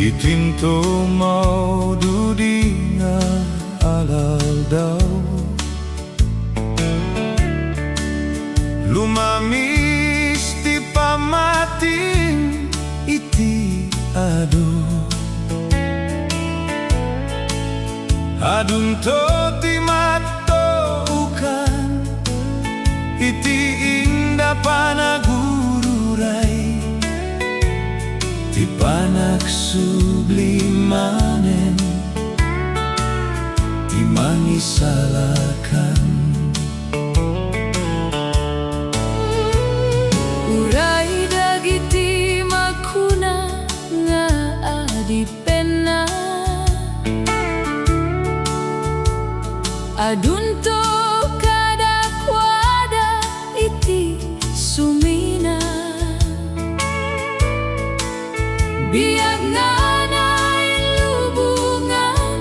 Itinto mau dunia alal daw lumamis ti pamating iti adun to ti matoukan iti inda panagururay ti panagsublimanen ti mangisalakan. Uray dagiti makuna nga adipena adunto kadakwada iti sumina biag nga nailubungan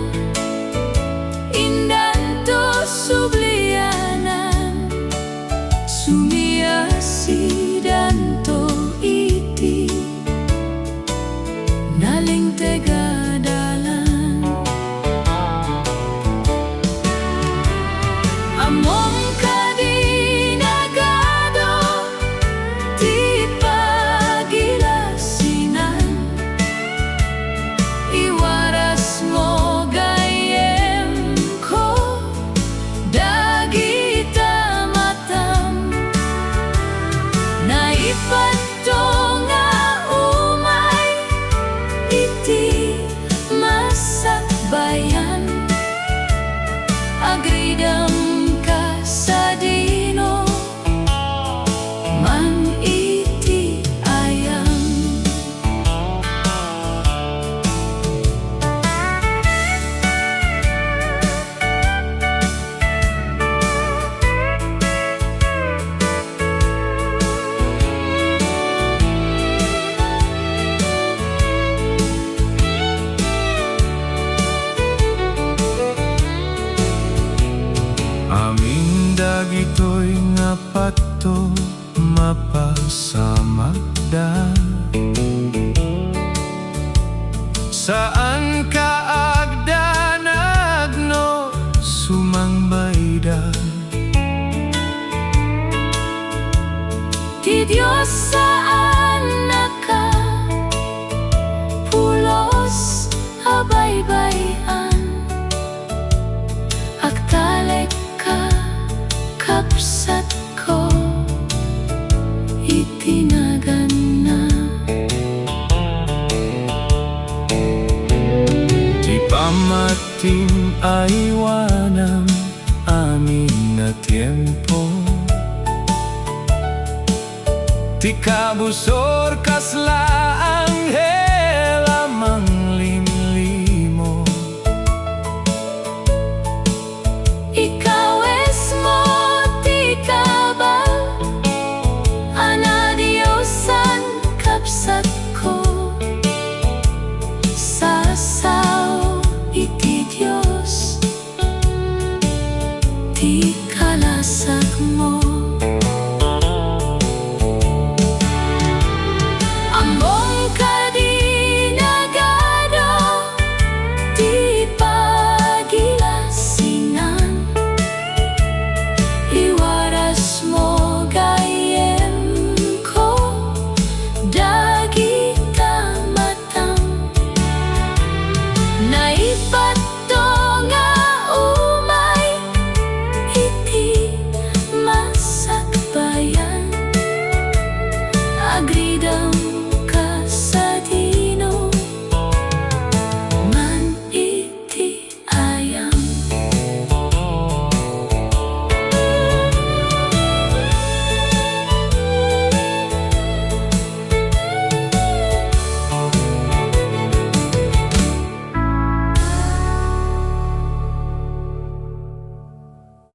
indanto sublianan sumiasidanto iti naling tegadalan among kadinagado ti pagilasinan iwaras mo gayem ko dagita matam naipadto nga umay iti masakbayan agridam ka sa dino man iti ayam. Amin dagitoy nga pato mapasamakdan saan ka agdanag no sumangbaydan Ti Diyos saan nakapulos abaybayan agtalek ka kapsat ko itinagan na ti pamating aywanam amin na tiempo ti kabusor kasla